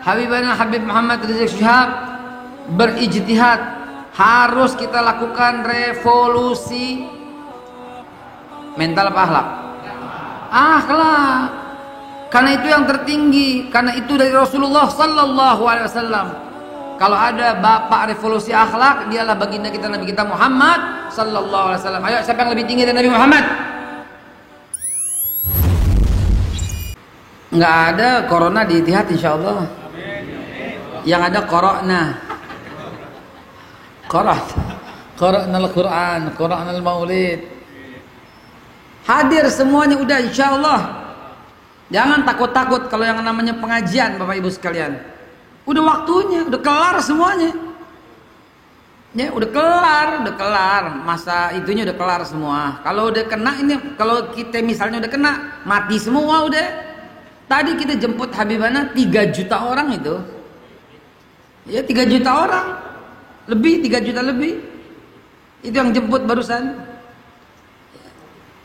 Habibana Habib Muhammad Rizik Syihab berijtihad, harus kita lakukan revolusi mental apa akhlak? Akhlak. Karena itu yang tertinggi, karena itu dari Rasulullah sallallahu alaihi wasallam. Kalau ada bapak revolusi akhlak, dialah baginda kita, Nabi kita Muhammad sallallahu alaihi wasallam. Ayo, siapa yang lebih tinggi dari Nabi Muhammad? Enggak ada corona di Ittihad insyaallah. Yang ada corona. Qara'na al-Quran, Qara'na al-Maulid. Hadir semuanya udah insyaallah. Jangan takut-takut kalau yang namanya pengajian Bapak Ibu sekalian. Udah waktunya, udah kelar semuanya. Ya, udah kelar. Masa itunya udah kelar semua. Kalau udah kena ini, kalau kita misalnya udah kena, mati semua udah. Tadi kita jemput Habibana 3 juta orang itu. Ya, 3 juta orang. Lebih, 3 juta lebih. Itu yang jemput barusan.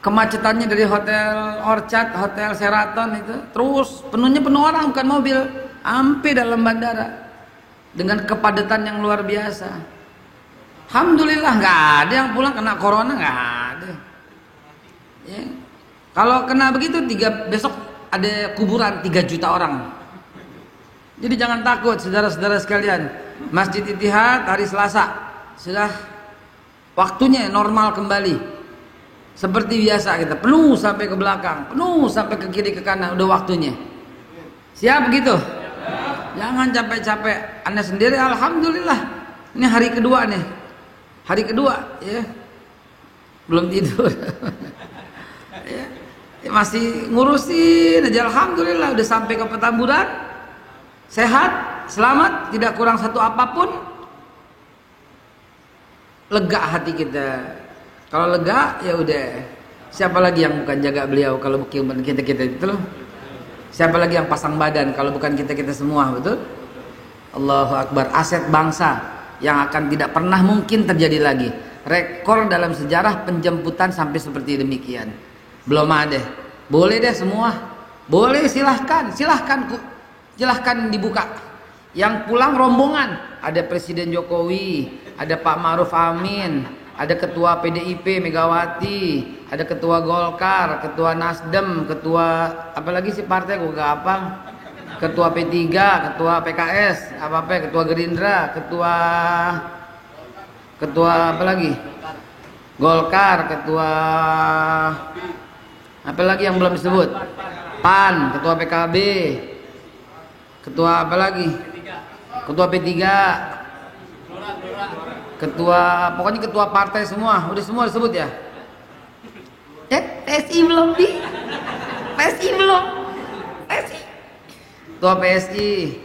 Kemacetannya dari Hotel Orchard, Hotel Sheraton itu terus penuh orang, bukan mobil, sampai dalam bandara dengan kepadatan yang luar biasa. Alhamdulillah nggak ada yang pulang kena corona, nggak ada. Ya. Kalau kena begitu besok ada kuburan 3 juta orang. Jadi jangan takut saudara-saudara sekalian. Masjid Ittihad hari Selasa sudah waktunya normal kembali. Seperti biasa kita penuh sampai ke belakang, penuh sampai ke kiri ke kanan, udah waktunya. Siap begitu? Jangan capek-capek. Anda sendiri alhamdulillah. Ini hari kedua nih. Hari kedua ya. Belum tidur. Ya. Masih ngurusin aja, alhamdulillah udah sampai ke Petamburan. Sehat, selamat, tidak kurang satu apapun. Lega hati kita. Kalau lega ya udah. Siapa lagi yang bukan jaga beliau kalau bukan kita itu loh. Siapa lagi yang pasang badan kalau bukan kita semua, betul? Allahu Akbar. Aset bangsa yang akan tidak pernah mungkin terjadi lagi. Rekor dalam sejarah penjemputan sampai seperti demikian. Belum ada. Boleh deh semua. Boleh, silahkan dibuka. Yang pulang rombongan, ada Presiden Jokowi, ada Pak Ma'ruf Amin, ada Ketua PDIP Megawati, ada Ketua Golkar, Ketua Nasdem, Ketua apalagi sih partai gue gak apa, Ketua P3, Ketua PKS, Ketua Gerindra, Ketua apa lagi? Golkar, Ketua apa lagi yang belum disebut? PAN, Ketua PKB, Ketua apa lagi? Ketua P3, pokoknya ketua partai semua, udah semua disebut ya. PSI belum Ketua PSI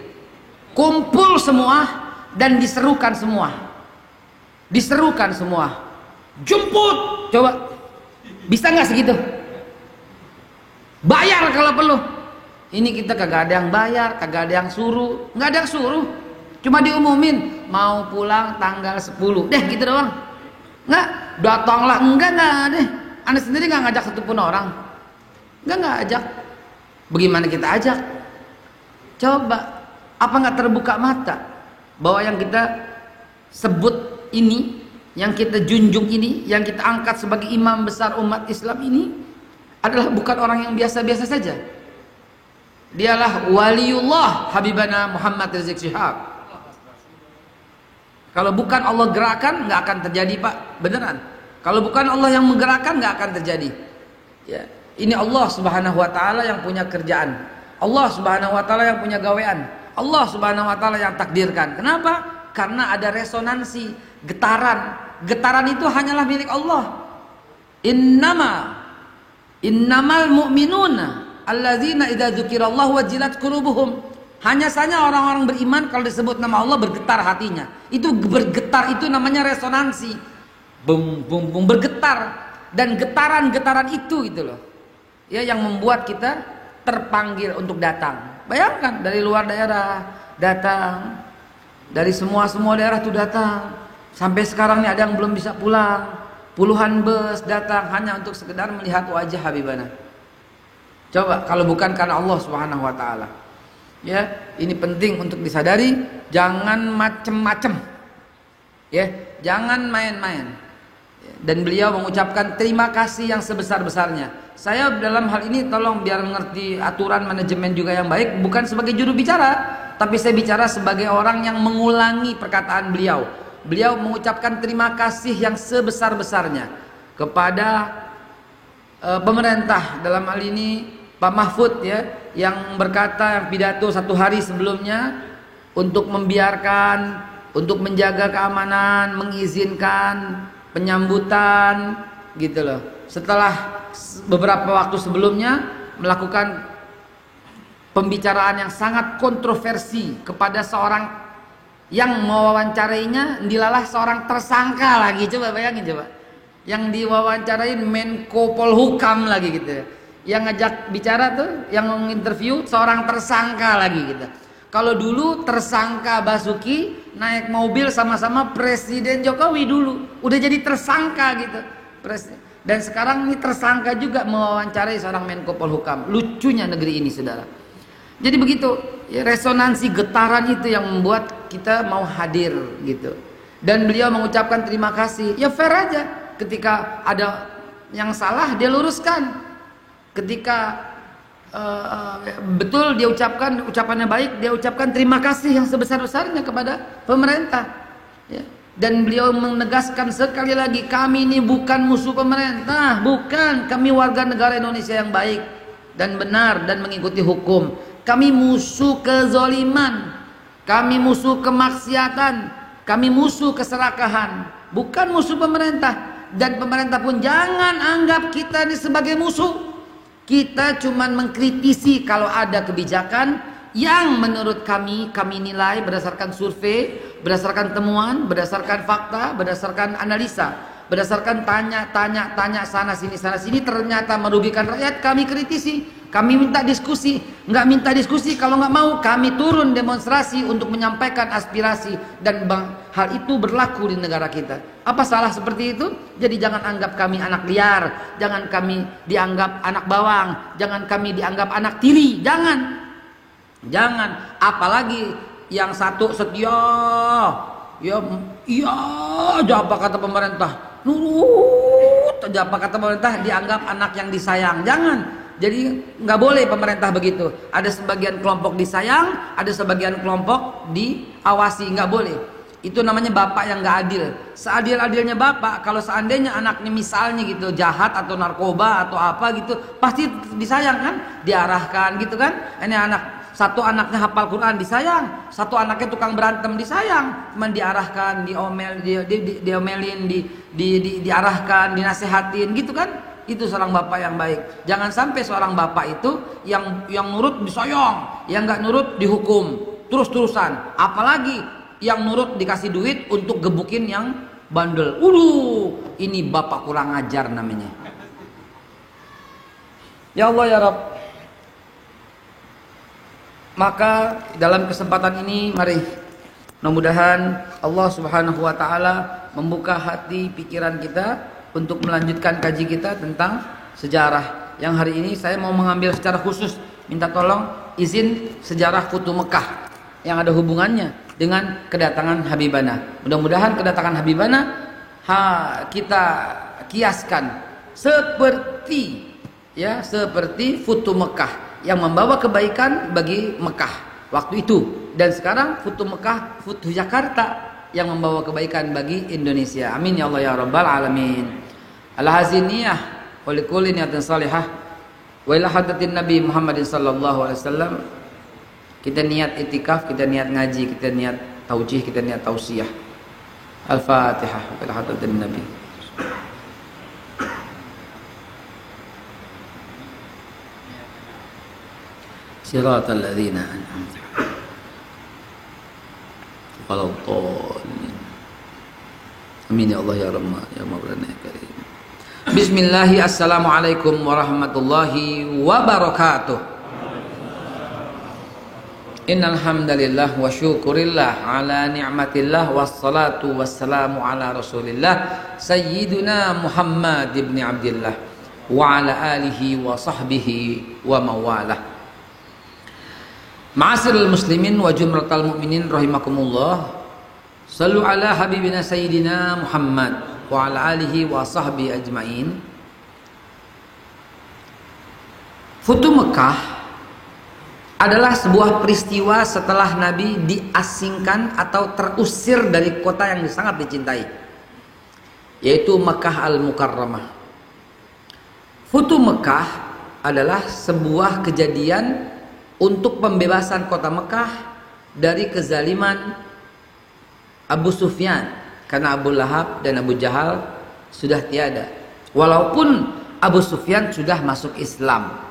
kumpul semua dan diserukan semua. Jemput, coba bisa nggak segitu? Bayar kalau perlu. Ini kita kagak ada yang bayar, kagak ada yang suruh, nggak ada yang suruh. Cuma diumumin mau pulang tanggal 10. Deh gitu doang. Enggak, datanglah. Enggak ada. Anda sendiri enggak ngajak satupun orang. Enggak ajak. Bagaimana kita ajak? Coba, apa enggak terbuka mata bahwa yang kita sebut ini, yang kita junjung ini, yang kita angkat sebagai imam besar umat Islam ini adalah bukan orang yang biasa-biasa saja. Dialah waliullah Habibana Muhammad Rizik Syihab. Kalau bukan Allah gerakan, nggak akan terjadi, Pak. Beneran. Kalau bukan Allah yang menggerakkan, nggak akan terjadi. Ya. Ini Allah Subhanahu Wa Taala yang punya kerjaan. Allah Subhanahu Wa Taala yang punya gawean. Allah Subhanahu Wa Taala yang takdirkan. Kenapa? Karena ada resonansi, getaran. Getaran itu hanyalah milik Allah. Innamal mu'minuna alladzina idza dzukirallahu wajilat qulubuhum. Hanya saja orang-orang beriman kalau disebut nama Allah bergetar hatinya. Itu bergetar itu namanya resonansi. Bum bum bum bergetar, dan getaran-getaran itu gitu loh. Ya yang membuat kita terpanggil untuk datang. Bayangkan dari luar daerah datang. Dari semua daerah tuh datang. Sampai sekarang nih ada yang belum bisa pulang. Puluhan bus datang hanya untuk sekedar melihat wajah Habibana. Coba kalau bukan karena Allah Subhanahu Wa Taala. Ya, ini penting untuk disadari, jangan macem-macem. Ya, jangan main-main. Dan beliau mengucapkan terima kasih yang sebesar-besarnya. Saya dalam hal ini tolong biar mengerti aturan manajemen juga yang baik, bukan sebagai juru bicara, tapi saya bicara sebagai orang yang mengulangi perkataan beliau. Beliau mengucapkan terima kasih yang sebesar-besarnya kepada pemerintah, dalam hal ini Pak Mahfud ya, yang berkata, yang pidato 1 hari sebelumnya, untuk membiarkan, untuk menjaga keamanan, mengizinkan penyambutan gitu loh. Setelah beberapa waktu sebelumnya melakukan pembicaraan yang sangat kontroversi kepada seorang yang mewawancarainya, dilalah seorang tersangka lagi. Coba bayangin coba, yang diwawancarain Menko Polhukam lagi gitu ya. Yang ngajak bicara tuh, yang menginterview seorang tersangka lagi gitu. Kalau dulu tersangka Basuki naik mobil sama-sama Presiden Jokowi dulu, udah jadi tersangka gitu. Dan sekarang ini tersangka juga mewawancarai seorang Menko Polhukam. Lucunya negeri ini, saudara. Jadi begitu, ya, resonansi getaran itu yang membuat kita mau hadir gitu. Dan beliau mengucapkan terima kasih. Ya fair aja, ketika ada yang salah dia luruskan. Ketika betul dia ucapkan, ucapannya baik, dia ucapkan terima kasih yang sebesar-besarnya kepada pemerintah ya. Dan beliau menegaskan sekali lagi, kami ini bukan musuh pemerintah, bukan. Kami warga negara Indonesia yang baik dan benar dan mengikuti hukum. Kami musuh kezoliman, kami musuh kemaksiatan, kami musuh keserakahan, bukan musuh pemerintah. Dan pemerintah pun jangan anggap kita ini sebagai musuh. Kita cuman mengkritisi kalau ada kebijakan yang menurut kami nilai berdasarkan survei, berdasarkan temuan, berdasarkan fakta, berdasarkan analisa, berdasarkan tanya sana sini ternyata merugikan rakyat, kami kritisi, kami minta diskusi. Nggak minta diskusi kalau nggak mau, kami turun demonstrasi untuk menyampaikan aspirasi. Dan hal itu berlaku di negara kita. Apa salah seperti itu? Jadi jangan anggap kami anak liar, jangan kami dianggap anak bawang, jangan kami dianggap anak tiri, jangan. Apalagi yang satu setia, ya iya aja apa kata pemerintah, nurut aja apa kata pemerintah, dianggap anak yang disayang. Jangan. Jadi nggak boleh pemerintah begitu. Ada sebagian kelompok disayang, ada sebagian kelompok diawasi, nggak boleh. Itu namanya bapak yang nggak adil. Seadil-adilnya bapak, kalau seandainya anaknya misalnya gitu jahat atau narkoba atau apa gitu, pasti disayang kan, diarahkan gitu kan. Ini satu anaknya hafal Quran disayang, satu anaknya tukang berantem disayang, cuman diarahkan, diomelin, diarahkan, dinasehatin gitu kan. Itu seorang bapak yang baik. Jangan sampai seorang bapak itu yang nurut disayang, yang nggak nurut dihukum terus-terusan. Apalagi yang nurut dikasih duit untuk gebukin yang bandel. Ini bapak kurang ajar namanya. Ya Allah ya Rabb. Maka dalam kesempatan ini mari mudah-mudahan Allah Subhanahu wa taala membuka hati pikiran kita untuk melanjutkan kaji kita tentang sejarah. Yang hari ini saya mau mengambil secara khusus, minta tolong izin sejarah Futuh Mekah yang ada hubungannya dengan kedatangan Habibana. Mudah-mudahan kedatangan Habibana kita kiaskan seperti Futuh Mekah yang membawa kebaikan bagi Mekah waktu itu, dan sekarang Futuh Mekah, Futuh Jakarta yang membawa kebaikan bagi Indonesia. Amin ya Allah ya Rabbal alamin. Al-haziniyah wa likulli niyatin salihah wa ila hadratin Nabi Muhammadin sallallahu alaihi wasallam. Kita niat itikaf, kita niat ngaji, kita niat taujih, kita niat tausiah. Al-Fatihah ila hadratin Nabi. Siratal ladzina an'amta 'alaihim ghairil dhalin. Amin ya Allah ya Rahman ya Maulana ya Karim. Bismillahi, assalamualaikum warahmatullahi wabarakatuh. Innal hamdalillah wa syukurillah ala ni'matillah wassalatu wassalamu ala Rasulillah sayyidina Muhammad ibn Abdillah wa ala alihi wa sahbihi wa mawalah. Ma'asyiral muslimin wa jumratal mu'minin rahimakumullah. Sallu ala habibina sayyidina Muhammad wa ala alihi wa sahbihi ajmain. Futuh Mekah adalah sebuah peristiwa setelah Nabi diasingkan atau terusir dari kota yang sangat dicintai, yaitu Mekah Al-Mukarramah. Futuh Mekah adalah sebuah kejadian untuk pembebasan kota Mekah dari kezaliman Abu Sufyan, karena Abu Lahab dan Abu Jahal sudah tiada, walaupun Abu Sufyan sudah masuk Islam.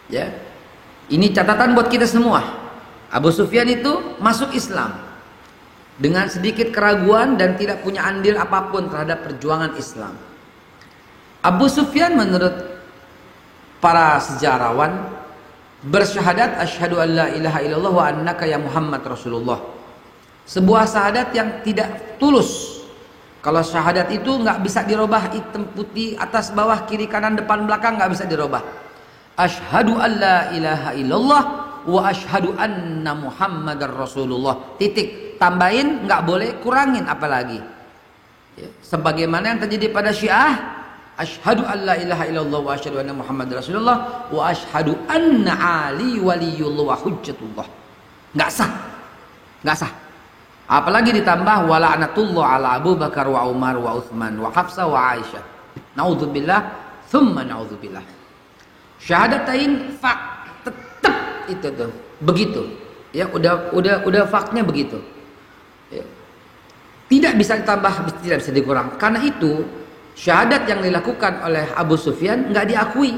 Ya, ini catatan buat kita semua. Abu Sufyan itu masuk Islam dengan sedikit keraguan dan tidak punya andil apapun terhadap perjuangan Islam. Abu Sufyan menurut para sejarawan bersyahadat asyhadu an la ilaha illallah wa annaka ya Muhammad Rasulullah. Sebuah syahadat yang tidak tulus. Kalau syahadat itu nggak bisa dirubah, hitam putih, atas bawah, kiri kanan, depan belakang, nggak bisa dirubah. Asyhadu an la ilaha illallah wa asyhadu anna Muhammadar Rasulullah. Titik. Tambahin, nggak boleh, kurangin apalagi. Ya. Sebagaimana yang terjadi pada Syiah, asyhadu an la ilaha illallah wa asyhadu anna Muhammadar Rasulullah wa asyhadu anna Ali waliyullah wa hujjatullah. Nggak sah. Nggak sah. Apalagi ditambah wa la'natullah ala Abu Bakar wa Umar wa Utsman wa Hafsah wa Aisyah. Naudzubillah, thumma naudzubillah. Syahadatain fak tetap itu tuh. Begitu. Ya, udah faknya begitu. Ya. Tidak bisa ditambah, tidak bisa dikurang. Karena itu syahadat yang dilakukan oleh Abu Sufyan nggak diakui.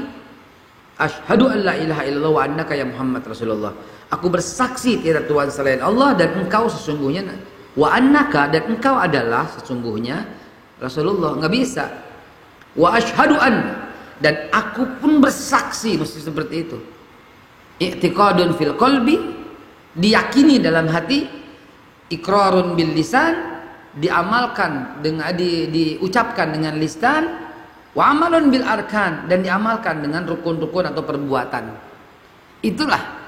Asyhadu an la ilaha illallah wa annaka ya Muhammad Rasulullah. Aku bersaksi tiada Tuhan selain Allah dan engkau sesungguhnya wa annaka, dan engkau adalah sesungguhnya Rasulullah. Nggak bisa. Wa asyhadu an, dan aku pun bersaksi, mesti seperti itu. I'tiqadun fil qalbi, diyakini dalam hati, iqrarun bil lisan, diamalkan dengan diucapkan dengan lisan, wa amalun bil arkan, dan diamalkan dengan rukun-rukun atau perbuatan. Itulah.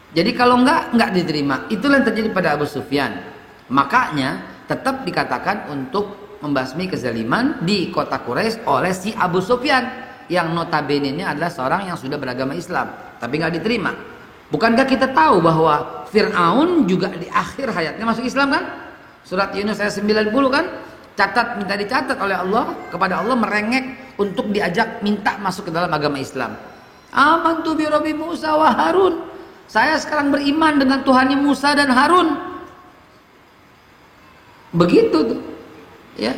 Jadi kalau enggak diterima. Itulah yang terjadi pada Abu Sufyan. Makanya tetap dikatakan untuk membasmi kezaliman di kota Quraisy oleh si Abu Sufyan, yang notabene-nya adalah seorang yang sudah beragama Islam, tapi enggak diterima. Bukankah kita tahu bahwa Fir'aun juga di akhir hayatnya masuk Islam kan? Surat Yunus ayat 90 kan? Minta dicatat oleh Allah, kepada Allah merengek untuk diajak minta masuk ke dalam agama Islam. Amantu bi Rabbi Musa wa Harun. Saya sekarang beriman dengan Tuhannya Musa dan Harun. Begitu tuh. Ya.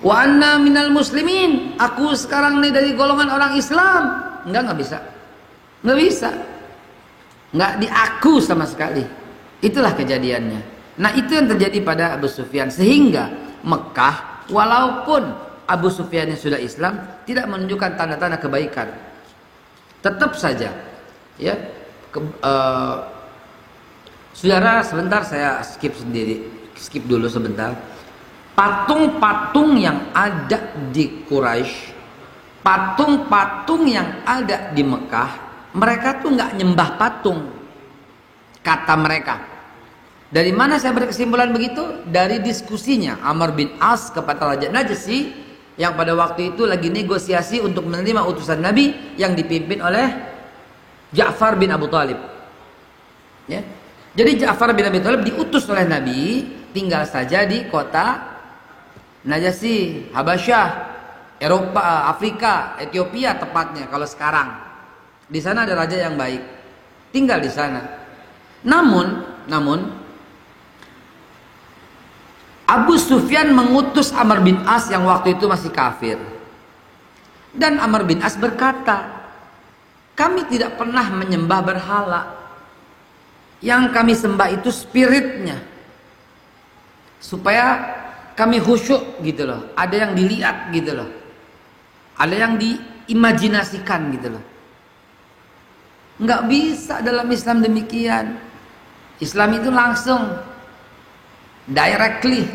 Wa anna minal muslimin. Aku sekarang nih dari golongan orang Islam. Enggak bisa. Enggak bisa. Enggak diaku sama sekali. Itulah kejadiannya. Nah, itu yang terjadi pada Abu Sufyan, sehingga Mekah walaupun Abu Sufyan yang sudah Islam tidak menunjukkan tanda-tanda kebaikan. Tetap saja ya. Saudara, sebentar saya skip dulu sebentar. Patung-patung yang ada di Quraisy, patung-patung yang ada di Mekah, mereka tuh nggak nyembah patung, kata mereka. Dari mana saya berkesimpulan begitu? Dari diskusinya Amr bin As kepada Raja Najasyi, yang pada waktu itu lagi negosiasi untuk menerima utusan Nabi yang dipimpin oleh Ja'far bin Abu Thalib. Ya. Jadi Ja'far bin Abi Thalib diutus oleh Nabi tinggal saja di kota Najasyi, Habasyah, Eropa, Afrika, Ethiopia tepatnya kalau sekarang. Di sana ada raja yang baik. Tinggal di sana. Namun Abu Sufyan mengutus Amr bin As yang waktu itu masih kafir. Dan Amr bin As berkata, kami tidak pernah menyembah berhala. Yang kami sembah itu spiritnya, supaya kami khusyuk gitu loh. Ada yang dilihat gitu loh. Ada yang diimajinasikan gitu loh. Nggak bisa dalam Islam demikian. Islam itu langsung, directly,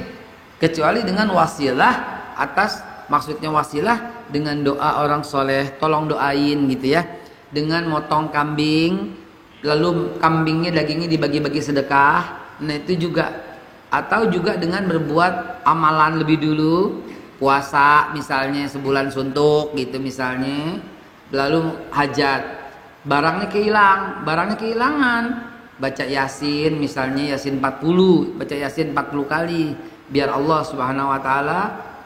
kecuali dengan wasilah atas, maksudnya wasilah dengan doa orang soleh, tolong doain gitu ya. Dengan motong kambing, lalu kambingnya dagingnya dibagi-bagi sedekah. Nah itu juga. Atau juga dengan berbuat amalan lebih dulu, puasa misalnya sebulan suntuk gitu misalnya, lalu hajat, barangnya kehilangan, baca yasin misalnya, yasin 40, baca yasin 40 kali, biar Allah subhanahu wa ta'ala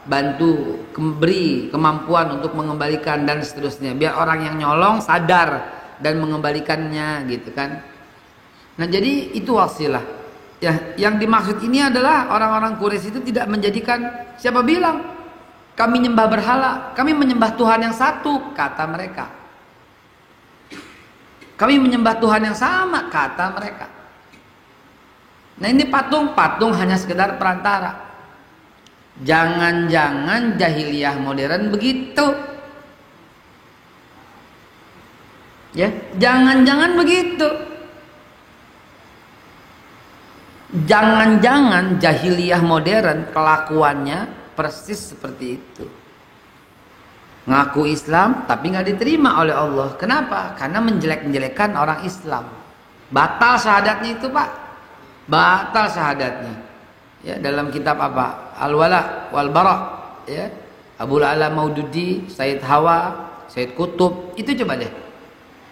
bantu, beri kemampuan untuk mengembalikan dan seterusnya, biar orang yang nyolong sadar dan mengembalikannya gitu kan. Nah jadi itu wasilah ya. Yang dimaksud ini adalah orang-orang Quraisy itu tidak menjadikan, siapa bilang kami menyembah berhala, kami menyembah Tuhan yang satu, kata mereka. Kami menyembah Tuhan yang sama, kata mereka. Nah ini patung hanya sekedar perantara. Jangan-jangan jahiliyah modern begitu. Ya, jangan-jangan begitu. Jangan-jangan jahiliyah modern kelakuannya persis seperti itu. Ngaku Islam tapi nggak diterima oleh Allah. Kenapa? Karena menjelek-menjelekan orang Islam. Batal syahadatnya itu, Pak. Batal syahadatnya. Ya, dalam kitab apa? Al-Wala wal Bara, ya. Abul Ala Maududi, Sayyid Hawa, Sayyid Kutub, itu coba deh.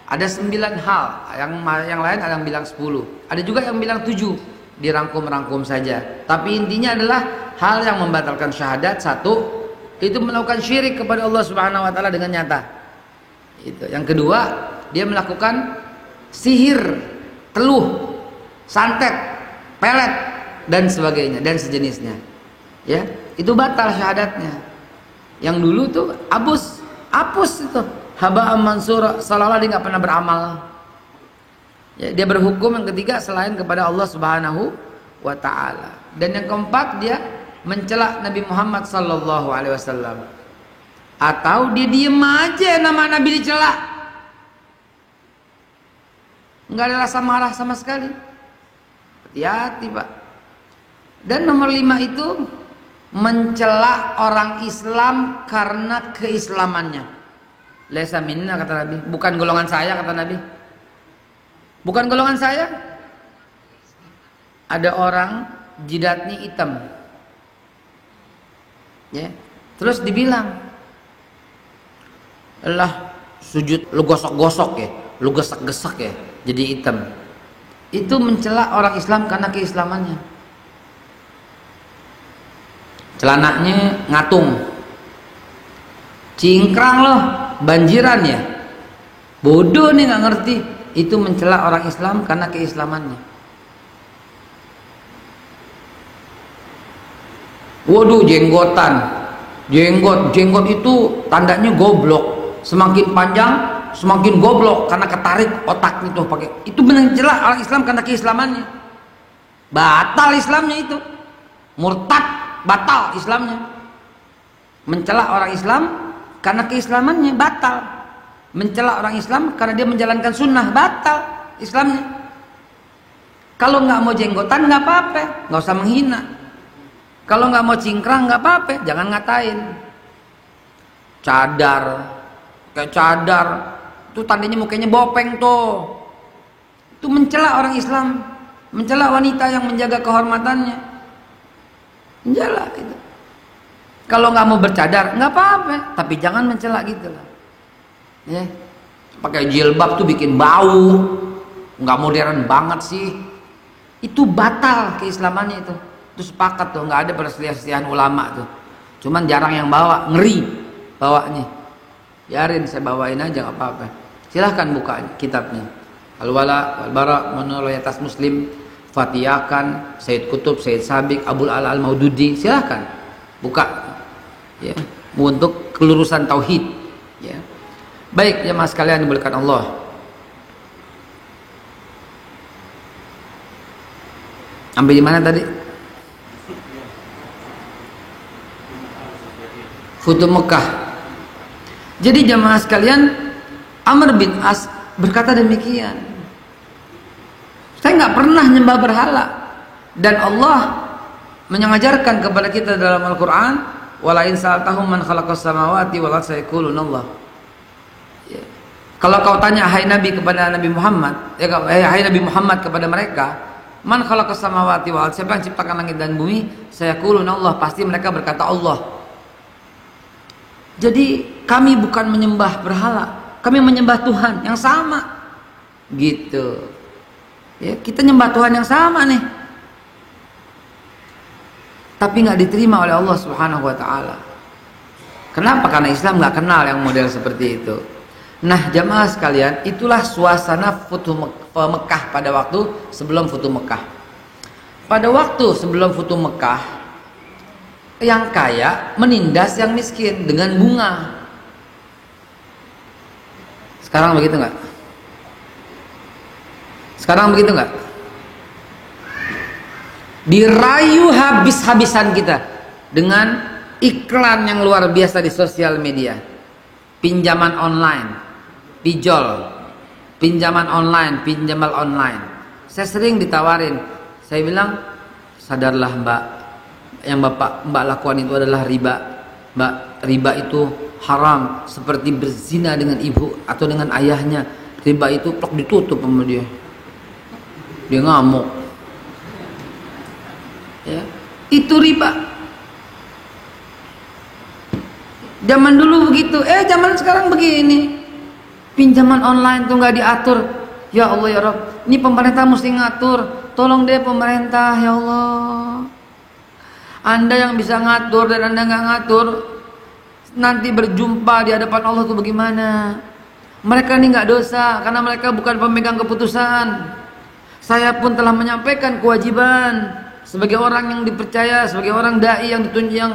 Ada 9 hal, yang lain ada yang bilang 10. Ada juga yang bilang 7, dirangkum-rangkum saja. Tapi intinya adalah hal yang membatalkan syahadat. Satu, itu melakukan syirik kepada Allah Subhanahu wa taala dengan nyata. Itu. Yang kedua, dia melakukan sihir, teluh, santet, pelet dan sebagainya dan sejenisnya. Ya, itu batal syahadatnya. Yang dulu tuh hapus itu. Haba mansura, seolah-olah dia nggak pernah beramal. Ya, dia berhukum. Yang ketiga, selain kepada Allah Subhanahu wa taala. Dan yang keempat, dia mencela Nabi Muhammad sallallahu alaihi wasallam. Atau dia diem aja nama Nabi dicela, nggak ada rasa marah sama sekali. Hati-hati, Pak. Dan nomor 5 itu mencela orang Islam karena keislamannya. Laisa minna, kata Nabi, bukan golongan saya, kata Nabi. Bukan golongan saya. Ada orang jidatnya hitam. Ya. Terus dibilang, "Allah, sujud lu gosok-gosok ya, lu gesak-gesak ya, jadi hitam." Itu mencela orang Islam karena keislamannya. Celananya ngatung. Cingkrang loh, banjiran ya. Bodoh nih, nggak ngerti. Itu mencela orang Islam karena keislamannya. Waduh, jenggotan. Jenggot itu tandanya goblok. Semakin panjang semakin goblok karena ketarik otaknya tuh pakai. Itu mencela orang Islam karena keislamannya. Batal Islamnya itu. Murtad, batal Islamnya. Mencela orang Islam karena keislamannya, batal. Mencela orang Islam karena dia menjalankan sunnah, batal Islamnya. Kalau nggak mau jenggotan nggak apa-apa, nggak usah menghina. Kalau nggak mau cingkrang nggak apa-apa, jangan ngatain. Cadar, kayak cadar, itu tandanya mukanya bopeng tuh. Itu mencela orang Islam, mencela wanita yang menjaga kehormatannya. Mencela itu. Kalau nggak mau bercadar nggak apa-apa, tapi jangan mencela gitu lah. Ya, pakai jilbab tuh bikin bau, nggak modern banget sih. Itu batal keislamannya itu. Itu sepakat tuh, nggak ada perselisihan ulama tuh. Cuman jarang yang bawa, ngeri bawanya. Biarin saya bawain aja nggak apa-apa. Silahkan buka kitabnya. Al-Wala wal Bara, Loyalitas Muslim, Fatihakan, Sayyid Kutub, Sayyid Sabiq, Abul Ala Al-Maududi, silahkan buka. Ya, untuk kelurusan tauhid. Ya. Baik, jemaah sekalian dimuliakan Allah. Sampai di mana tadi? Futuh Mekah. Jadi jemaah sekalian, Amr bin As berkata demikian. Saya nggak pernah nyembah berhala, dan Allah mengajarkan kepada kita dalam Al-Quran, wala in sa'altahum man khalaqas samawati wal arda sayaquluna Allah. Ya. Kalau kau tanya hai Nabi kepada Nabi Muhammad, hai Nabi Muhammad kepada mereka, man khalaqas samawati wal ardh, siapa yang ciptakan langit dan bumi? Saya kulun Allah, pasti mereka berkata Allah. Jadi kami bukan menyembah berhala, kami menyembah Tuhan yang sama. Gitu. Ya, kita nyembah Tuhan yang sama nih. Tapi nggak diterima oleh Allah Subhanahu wa taala. Kenapa? Karena Islam nggak kenal yang model seperti itu. Nah, jamaah sekalian, itulah suasana Futuh Mekah pada waktu sebelum Futuh Mekah. Pada waktu sebelum Futuh Mekah, yang kaya menindas yang miskin dengan bunga. Sekarang begitu nggak? Sekarang begitu nggak? Dirayu habis-habisan kita dengan iklan yang luar biasa di sosial media. Pinjaman online, pinjol, pinjaman online, pinjaman online. Saya sering ditawarin, saya bilang, sadarlah Mbak, yang Mbak lakukan itu adalah riba. Mbak, riba itu haram, seperti berzina dengan ibu atau dengan ayahnya. Riba itu plok ditutup sama dia. Dia ngamuk. Ya, itu riba. Zaman dulu begitu, zaman sekarang begini. Pinjaman online tuh nggak diatur. Ya Allah ya Rabb, ini pemerintah mesti ngatur. Tolong deh pemerintah, ya Allah. Anda yang bisa ngatur dan Anda nggak ngatur, nanti berjumpa di hadapan Allah tuh bagaimana? Mereka ini nggak dosa karena mereka bukan pemegang keputusan. Saya pun telah menyampaikan kewajiban sebagai orang yang dipercaya, sebagai orang dai yang ditunjuk, yang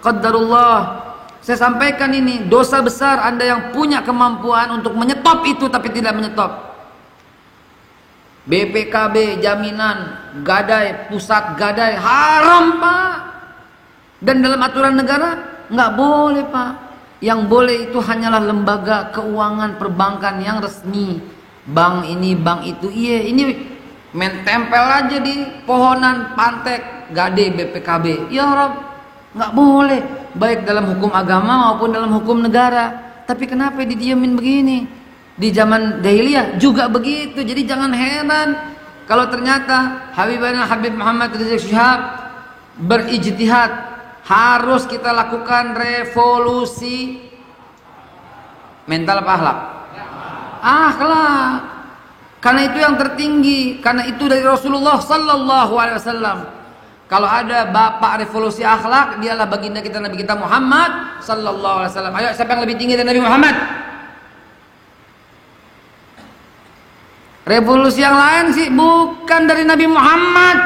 qaddarullah. Saya sampaikan ini, dosa besar Anda yang punya kemampuan untuk menyetop itu tapi tidak menyetop. BPKB, jaminan, gadai, pusat gadai, haram Pak. Dan dalam aturan negara, nggak boleh Pak. Yang boleh itu hanyalah lembaga keuangan perbankan yang resmi. Bank ini, bank itu, iya ini main tempel aja di pohonan, pantek, gade, BPKB. Ya Rob, nggak boleh. Baik dalam hukum agama maupun dalam hukum negara. Tapi kenapa didiemin begini? Di zaman jahiliyah juga begitu. Jadi jangan heran kalau ternyata Habib Muhammad Rizik Syihab berijtihad, harus kita lakukan revolusi mental apa akhlak? Akhlak. Karena itu yang tertinggi, karena itu dari Rasulullah sallallahu alaihi wasallam. Kalau ada bapak revolusi akhlak, dialah baginda kita, Nabi kita Muhammad sallallahu alaihi wasallam. Ayo, siapa yang lebih tinggi dari Nabi Muhammad? Revolusi yang lain sih bukan dari Nabi Muhammad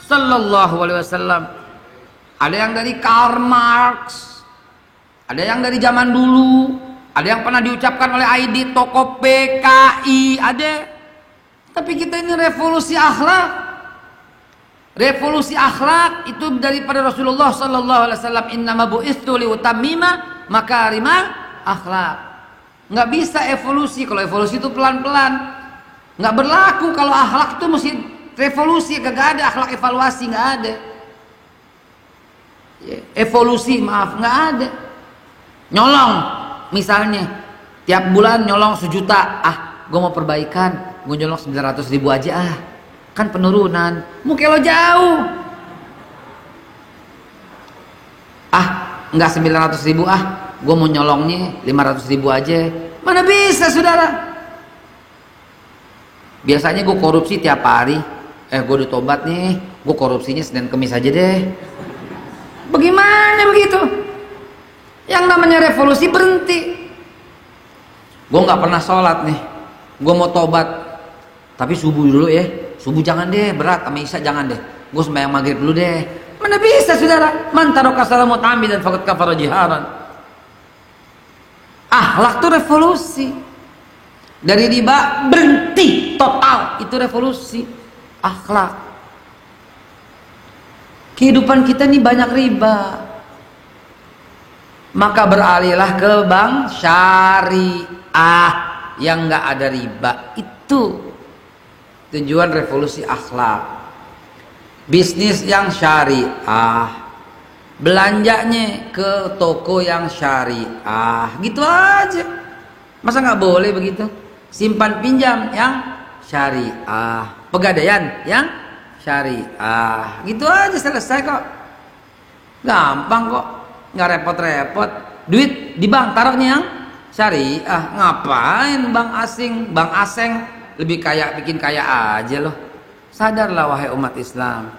sallallahu alaihi wasallam. Ada yang dari Karl Marx, ada yang dari zaman dulu, ada yang pernah diucapkan oleh Aidit tokoh PKI, ada. Tapi kita ini revolusi akhlak. Revolusi akhlak itu daripada Rasulullah sallallahu alaihi wasallam, innama bu'istu liutammima makarimal akhlak. Nggak bisa evolusi, kalau evolusi itu pelan-pelan. Nggak berlaku kalau akhlak itu mesti revolusi, kagak ada akhlak evaluasi, nggak ada. Evolusi maaf, nggak ada. Nyolong misalnya tiap bulan nyolong 1 juta, gue mau perbaikan, gue nyolong 900.000 aja kan penurunan, muka lo jauh. Nggak 900.000, gue mau nyolongnya 500.000 aja, mana bisa saudara. Biasanya gue korupsi tiap hari, gue udah tobat nih, gue korupsinya Senin Kemis aja deh. Bagaimana begitu? Yang namanya revolusi berhenti. Gue nggak pernah sholat nih, gue mau tobat, tapi subuh dulu ya. Subuh jangan deh, berat, sama Isya jangan deh. Gue sembahyang maghrib dulu deh. Mana bisa saudara? Man taraka salamu ta'amidan faqad kafara jiharan. Akhlak tuh revolusi. Dari riba berhenti total, itu revolusi akhlak. Kehidupan kita ini banyak riba, maka beralihlah ke bank syariah yang nggak ada riba. Itu tujuan revolusi akhlak. Bisnis yang syariah, belanjanya ke toko yang syariah, gitu aja. Masa nggak boleh begitu? Simpan pinjam yang syariah, pegadaian yang syariah, gitu aja selesai kok. Gampang kok, nggak repot-repot. Duit di bank taruhnya yang syariah. Ngapain bank asing, bank asing lebih kaya, bikin kaya aja loh. Sadarlah wahai umat Islam.